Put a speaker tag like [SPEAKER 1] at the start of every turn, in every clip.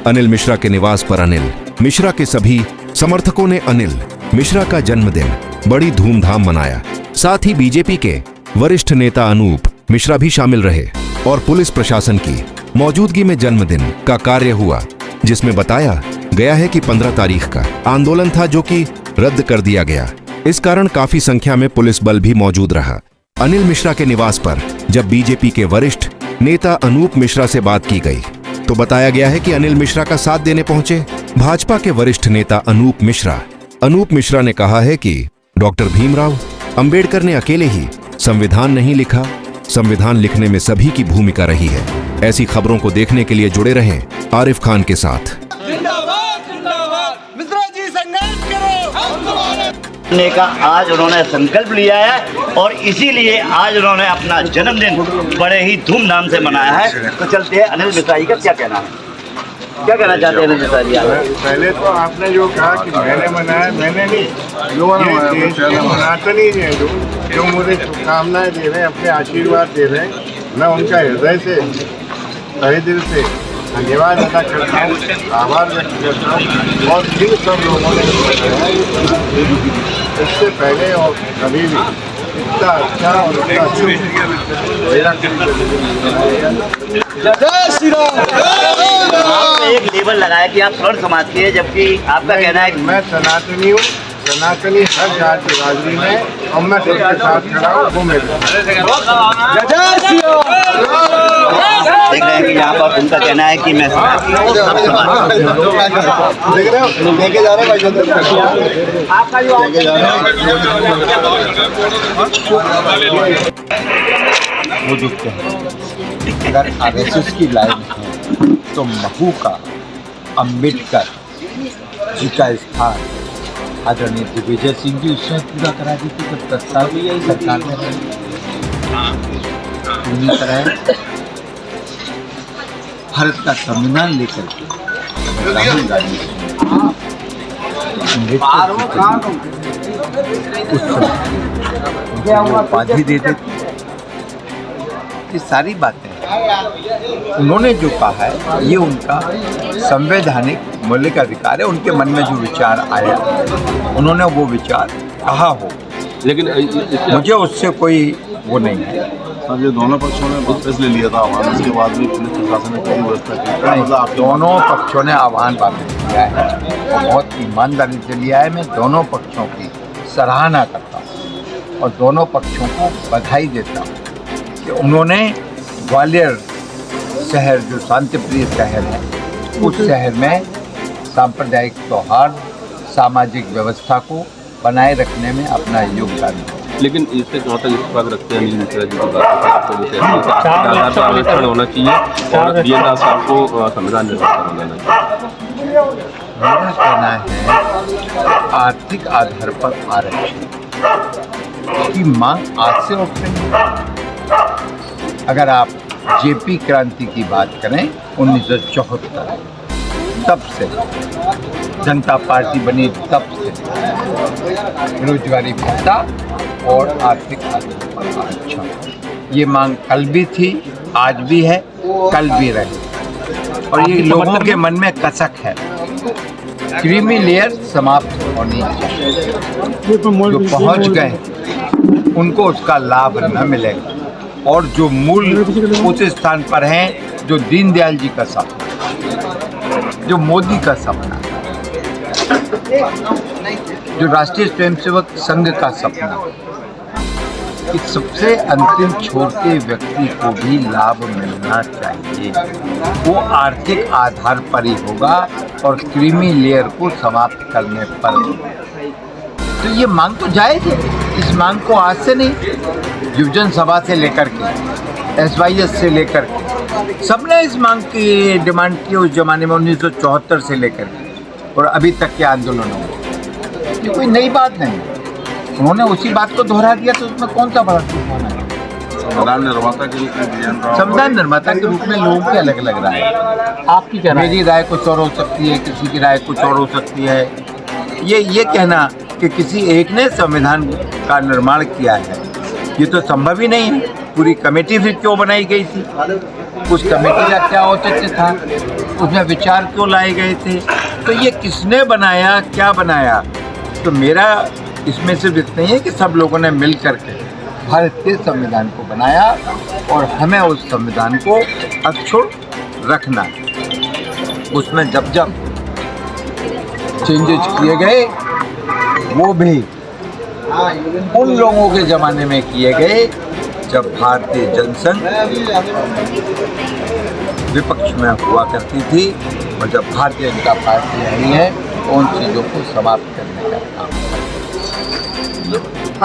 [SPEAKER 1] अनिल मिश्रा के निवास पर अनिल मिश्रा के सभी समर्थकों ने अनिल मिश्रा का जन्मदिन बड़ी धूमधाम मनाया। साथ ही बीजेपी के वरिष्ठ नेता अनूप मिश्रा भी शामिल रहे और पुलिस प्रशासन की मौजूदगी में जन्मदिन का कार्य हुआ, जिसमें बताया गया है कि 15 तारीख का आंदोलन था जो कि रद्द कर दिया गया। इस कारण काफी संख्या में पुलिस बल भी मौजूद रहा। अनिल मिश्रा के निवास पर जब बीजेपी के वरिष्ठ नेता अनूप मिश्रा से बात की गई तो बताया गया है कि अनिल मिश्रा का साथ देने पहुंचे भाजपा के वरिष्ठ नेता अनूप मिश्रा। अनूप मिश्रा ने कहा है कि डॉक्टर भीमराव अंबेडकर ने अकेले ही संविधान नहीं लिखा, संविधान लिखने में सभी की भूमिका रही है। ऐसी खबरों को देखने के लिए जुड़े रहें आरिफ खान के साथ।
[SPEAKER 2] का आज उन्होंने संकल्प लिया है और इसीलिए आज उन्होंने अपना जन्मदिन बड़े ही धूमधाम से मनाया है। तो चलते हैं अनिल मिश्रा जी का क्या कहना है, क्या कहना चाहते हैं अनिल मिश्रा जी?
[SPEAKER 3] पहले तो आपने जो कहा कि मैंने मनाया, मैंने नहीं, सनातनी है जो मुझे शुभकामनाएं दे रहे हैं, अपने आशीर्वाद दे रहे हैं, मैं उनका हृदय से तहे दिल से धन्यवाद अदा करता हूँ, आभार व्यक्त करता हूँ। और जिन सब लोगों ने इससे पहले और कभी भी इतना अच्छा और इतना मेरा
[SPEAKER 2] आपने एक लेबल लगाया कि आप स्वर्ण समाज के हैं, जबकि आपका कहना है कि
[SPEAKER 3] मैं सनातनी हूँ, सनातनी हर जाति बिरादरी में, और मैं सबके साथ खड़ा हूँ। वो मेरे
[SPEAKER 2] देख रहे हैं कि यहाँ पर उनका कहना है कि मैं
[SPEAKER 3] लेके जा रहे
[SPEAKER 4] वो जो अगर आरएसएस की लाइन है तो महू का अम्बेडकर जी का स्थान आदरणीय दिग्विजय सिंह जी उसने पूरा करा दी थी। जब प्रस्ताव लिया सरकार ने पूरी तरह भारत का संविधान लेकर के राहुल गांधी उपाधि दे देती। ये सारी बातें उन्होंने जो कहा है ये उनका संवैधानिक मौलिक अधिकार है। उनके मन में जो विचार आया उन्होंने वो विचार कहा हो, लेकिन मुझे उससे कोई वो नहीं है।
[SPEAKER 5] सर, ये दोनों पक्षों ने फैसले लिया था आह्वान, उसके बाद भी पुलिस प्रशासन ने कई व्यवस्था की।
[SPEAKER 4] मतलब दोनों पक्षों ने आह्वान वापस लिया है और बहुत ईमानदारी से लिया है। मैं दोनों पक्षों की सराहना करता हूँ और दोनों पक्षों को बधाई देता हूँ कि उन्होंने ग्वालियर शहर जो शांतिप्रिय शहर है उस शहर में सांप्रदायिक सौहार्द सामाजिक व्यवस्था को बनाए रखने में अपना योगदान दिया।
[SPEAKER 5] लेकिन इससे जहाँ तक इस रखते हैं अनिल मिश्रा जी की बात आरक्षण होना चाहिए और DNR साहब को संविधान निर्माता बनाना चाहिए।
[SPEAKER 4] मेरा कहना है आर्थिक आधार पर आरक्षण की मांग आज से उठ रही है। अगर आप जेपी क्रांति की बात करें 1974 तब से जनता पार्टी बनी, तब से बेरोजगारी भत्ता और आर्थिक आधार पर आरक्षण ये मांग कल भी थी, आज भी है, कल भी रहे। और ये लोगों के मन में कसक है। क्रीमी लेयर समाप्त होनी चाहिए। जो पहुंच गए उनको उसका लाभ न मिलेगा और जो मूल उस स्थान पर हैं जो दीनदयाल जी का सपना, जो मोदी का सपना, जो राष्ट्रीय स्वयंसेवक संघ का सपना, इस सबसे अंतिम छोर के व्यक्ति को भी लाभ मिलना चाहिए। वो आर्थिक आधार पर ही होगा और क्रीमी लेयर को समाप्त करने पर। तो ये मांग तो जायज़ है। इस मांग को आज से नहीं, युवजन सभा से लेकर के SYS से लेकर के सबने इस मांग की डिमांड की उस जमाने में 1974 से लेकर के और अभी तक के आंदोलनों में। ये कोई नई बात नहीं, उन्होंने उसी बात को दोहरा दिया तो उसमें कौन सा बड़ा तूफान है।
[SPEAKER 5] संविधान निर्माता के रूप में
[SPEAKER 4] संविधान निर्माता के रूप में लोगों की अलग अलग राय है। आपकी क्या मेरी राय कुछ और हो सकती है, किसी की राय कुछ और हो सकती है। ये कहना कि किसी एक ने संविधान का निर्माण किया है ये तो संभव ही नहीं है। पूरी कमेटी फिर क्यों बनाई गई थी? उस कमेटी का क्या औचित्य था, उसमें विचार क्यों लाए गए थे, तो ये किसने बनाया, क्या बनाया। तो मेरा इसमें सिर्फ इतना ही है कि सब लोगों ने मिल करके भारत के संविधान को बनाया और हमें उस संविधान को अक्षुण्ण रखना है। उसमें जब जब चेंजेस किए गए वो भी उन लोगों के ज़माने में किए गए जब भारतीय जनसंघ विपक्ष में हुआ करती थी, और जब भारतीय जनता पार्टी आई है तो उन चीज़ों को समाप्त करने का काम।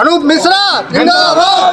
[SPEAKER 6] अनूप मिश्रा जिंदाबाद।